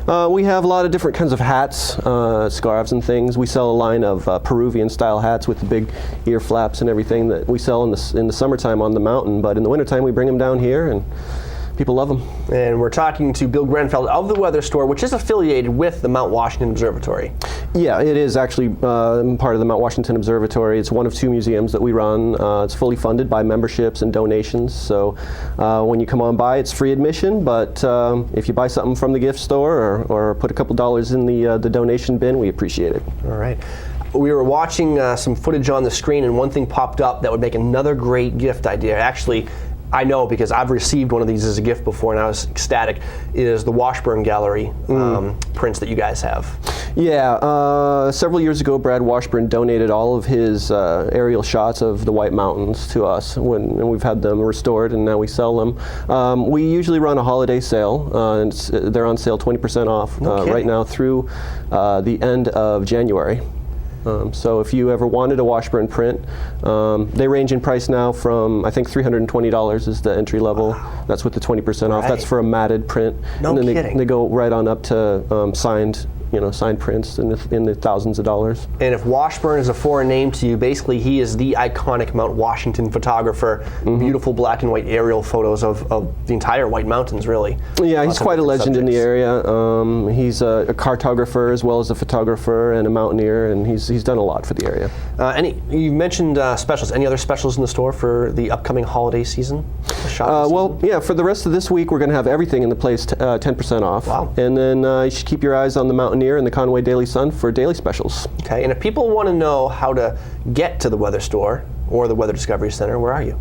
We have a lot of different kinds of hats, scarves and things. We sell a line of Peruvian-style hats with the big ear flaps and everything that we sell in the summertime on the mountain. But in the wintertime, we bring them down here, and people love them. And we're talking to Bill Grenfell of the Weather Store, which is affiliated with the Mount Washington Observatory. Yeah, it is actually part of the Mount Washington Observatory. It's one of 2 museums that we run. It's fully funded by memberships and donations. So when you come on by, it's free admission. But if you buy something from the gift store or put a couple dollars in the donation bin, we appreciate it. All right. We were watching some footage on the screen, and one thing popped up that would make another great gift idea. Actually, I know because I've received one of these as a gift before and I was ecstatic, is the Washburn Gallery prints that you guys have. Yeah, several years ago, Brad Washburn donated all of his aerial shots of the White Mountains to us, and we've had them restored, and now we sell them. We usually run a holiday sale, and they're on sale 20% off right now through the end of January. So if you ever wanted a Washburn print, they range in price now from, I think, $320 is the entry level. Wow. That's with the 20% off. That's for a matted print. No and then kidding. They go right on up to signed prints in the thousands of dollars. And if Washburn is a foreign name to you, basically he is the iconic Mount Washington photographer. Beautiful black and white aerial photos of the entire White Mountains, really. Yeah, he's quite a legend in the area. He's a cartographer as well as a photographer and a mountaineer, and he's done a lot for the area. You mentioned specials. Any other specials in the store for the upcoming holiday season? Well, yeah, for the rest of this week, we're going to have everything in the place 10% off. Wow. And then you should keep your eyes on the Mountaineer and the Conway Daily Sun for daily specials. Okay, and if people want to know how to get to the Weather Store or the Weather Discovery Center, where are you?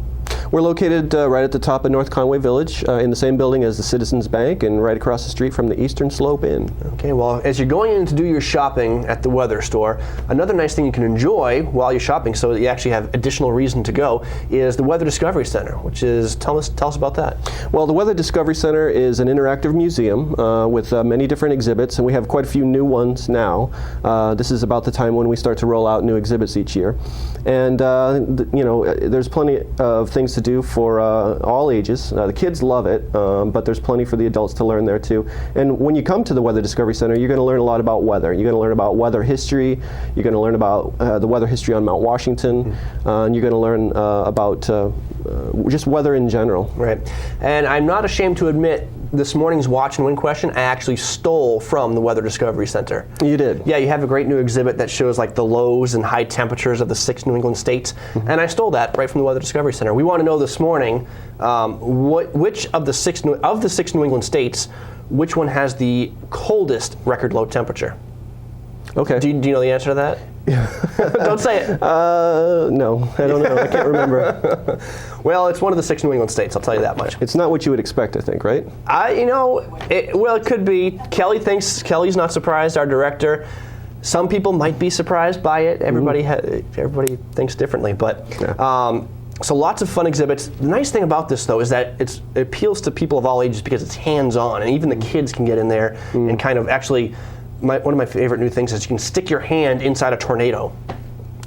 We're located right at the top of North Conway Village, in the same building as the Citizens Bank, and right across the street from the Eastern Slope Inn. Okay, well, as you're going in to do your shopping at the Weather Store, another nice thing you can enjoy while you're shopping, so that you actually have additional reason to go, is the Weather Discovery Center, which is, tell us about that. Well, the Weather Discovery Center is an interactive museum with many different exhibits, and we have quite a few new ones now. This is about the time when we start to roll out new exhibits each year. And, there's plenty of things to do for all ages. The kids love it, but there's plenty for the adults to learn there too. And when you come to the Weather Discovery Center, you're going to learn a lot about weather. You're going to learn about weather history. You're going to learn about the weather history on Mount Washington. And you're going to learn about just weather in general. Right. And I'm not ashamed to admit, this morning's Watch and Win question I actually stole from the Weather Discovery Center. You did? Yeah, you have a great new exhibit that shows like the lows and high temperatures of the 6 New England states, and I stole that right from the Weather Discovery Center. We want to know this morning, which of the 6 New England states, which one has the coldest record low temperature? Okay. Do you know the answer to that? Don't say it. No, I don't know. I can't remember. Well, it's one of the 6 New England states, I'll tell you that much. It's not what you would expect, I think, right? It could be. Kelly's not surprised, our director. Some people might be surprised by it. Everybody thinks differently, but so lots of fun exhibits. The nice thing about this, though, is that it appeals to people of all ages because it's hands-on, and even the kids can get in there and kind of actually. One of my favorite new things is you can stick your hand inside a tornado.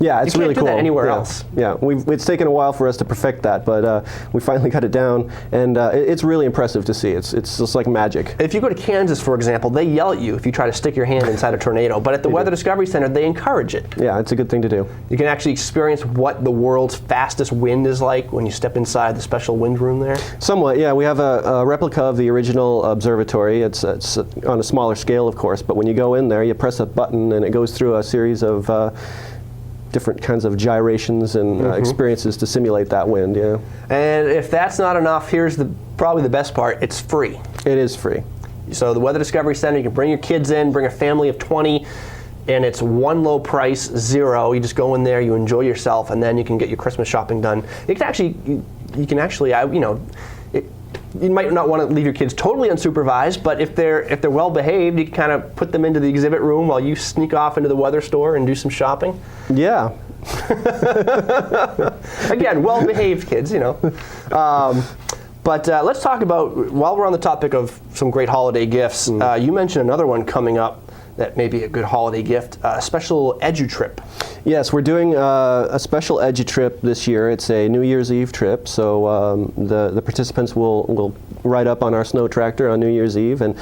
Yeah, it's really cool. You can't do that anywhere else. Yeah, it's taken a while for us to perfect that, but we finally got it down, and it's really impressive to see. It's just like magic. If you go to Kansas, for example, they yell at you if you try to stick your hand inside a tornado, but at the Weather Discovery Center, they encourage it. Yeah, it's a good thing to do. You can actually experience what the world's fastest wind is like when you step inside the special wind room there. Somewhat, yeah. We have a replica of the original observatory. It's on a smaller scale, of course, but when you go in there, you press a button, and it goes through a series of different kinds of gyrations and experiences to simulate that wind, yeah. And if that's not enough, here's probably the best part. It's free. It is free. So the Weather Discovery Center, you can bring your kids in, bring a family of 20, and it's one low price, $0. You just go in there, you enjoy yourself, and then you can get your Christmas shopping done. You can actually, you might not want to leave your kids totally unsupervised, but if they're well behaved, you can kind of put them into the exhibit room while you sneak off into the weather store and do some shopping. Yeah. Again, well behaved kids, But let's talk about, while we're on the topic of some great holiday gifts, you mentioned another one coming up that may be a good holiday gift, a special edu-trip. Yes, we're doing a special edu-trip this year. It's a New Year's Eve trip, so the participants will ride up on our snow tractor on New Year's Eve, and